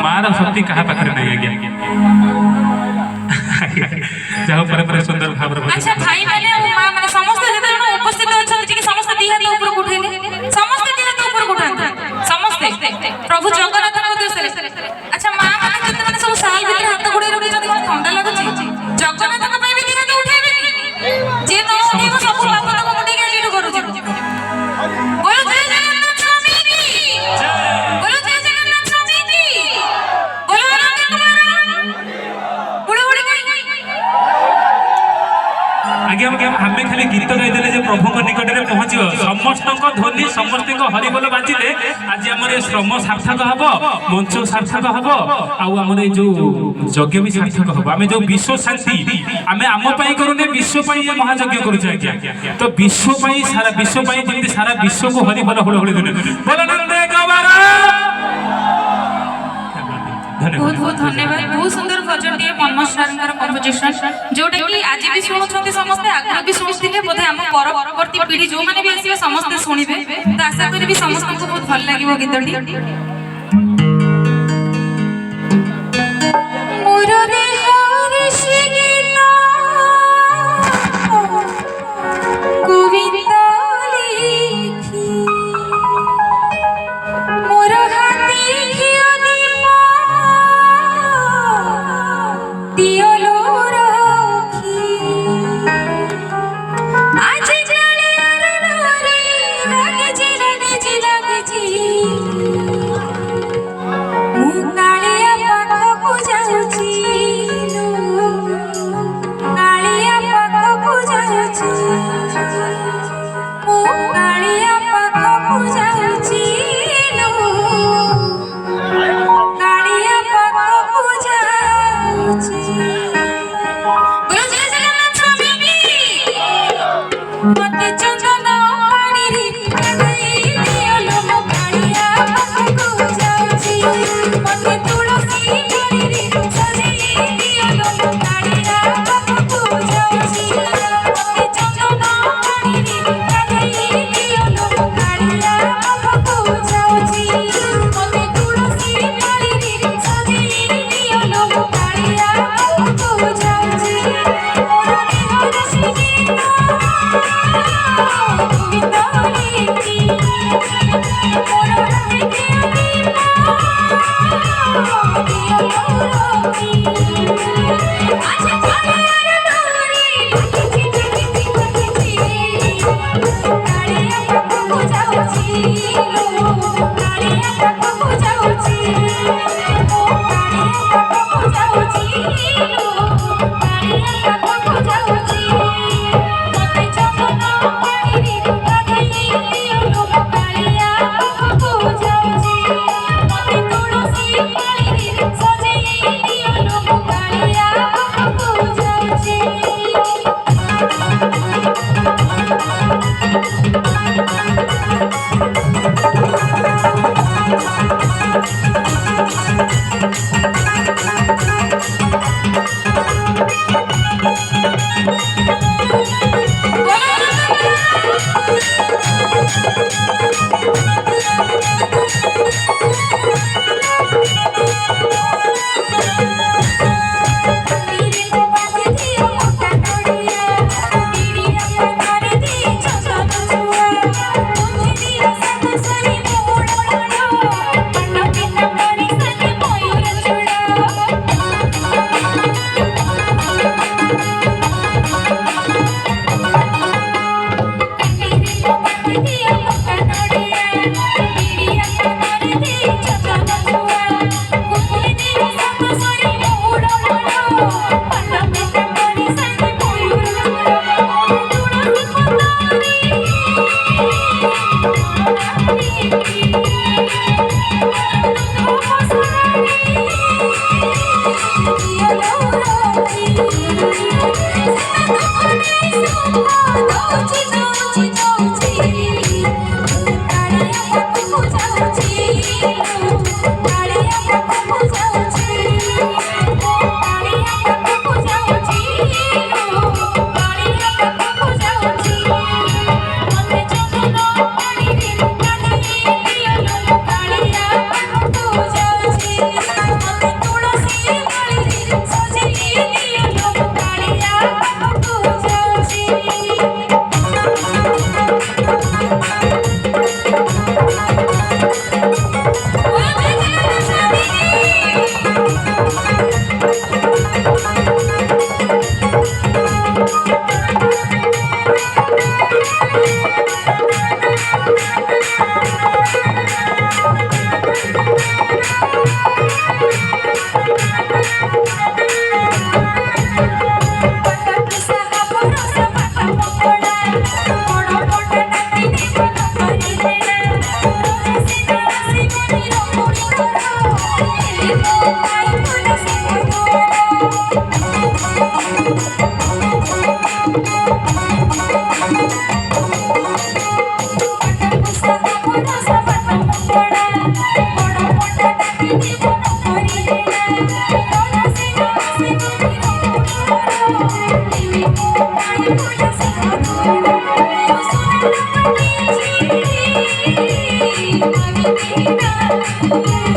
मार शक्ति कहा पाखरे नहीं आज्ञा जाओ पर सुंदर भाव अच्छा भाई माने मां माने समस्त जते जण उपस्थित अछन कि समस्त दी हाथ ऊपर उठेले समस्त दी हाथ ऊपर उठान समस्त प्रभु जगन्नाथ को देशरे अच्छा मां माने जते माने सब साल भीतर हाथ गुडे रुडी जति ठंडा लागुची जगन्नाथ को पे भी दी हाथ उठेबे जे न उठेबो सब बाप को मुंडी के जीटू करू बोलो जय जगन्नाथ स्वामी की बोलो जय जगन्नाथ स्वामी की बोलो आनंद कुमार बुढ़े बुढ़े आगे हमें खाली गीत गाईदे जे प्रभु निकट में पहुँच समस्त ध्वनि समस्त हरिबोल बाजिले आज आम श्रम सार्थक हम मंच सार्थक हम आम जो यज्ञ भी सार्थक हम आम जो विश्व शांति आम आम करूने विश्व महायज्ञ करुचे तो विश्व सारा विश्व जमी सारा विश्व को हरिबोल हुलहुली बहुत बहुत धन्यवाद बहुत सुंदर भजन दिए मनमोहन सर कंपोजिशन जोटा कि आज भी शुणुंट समस्ते आगे भी शुणुते बोधे आम परवर्ती पीढ़ी जो मैंने भी आसवे समस्ते शुणे तो आशा करी समस्त को बहुत भल लगे गीतटी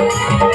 Thank you.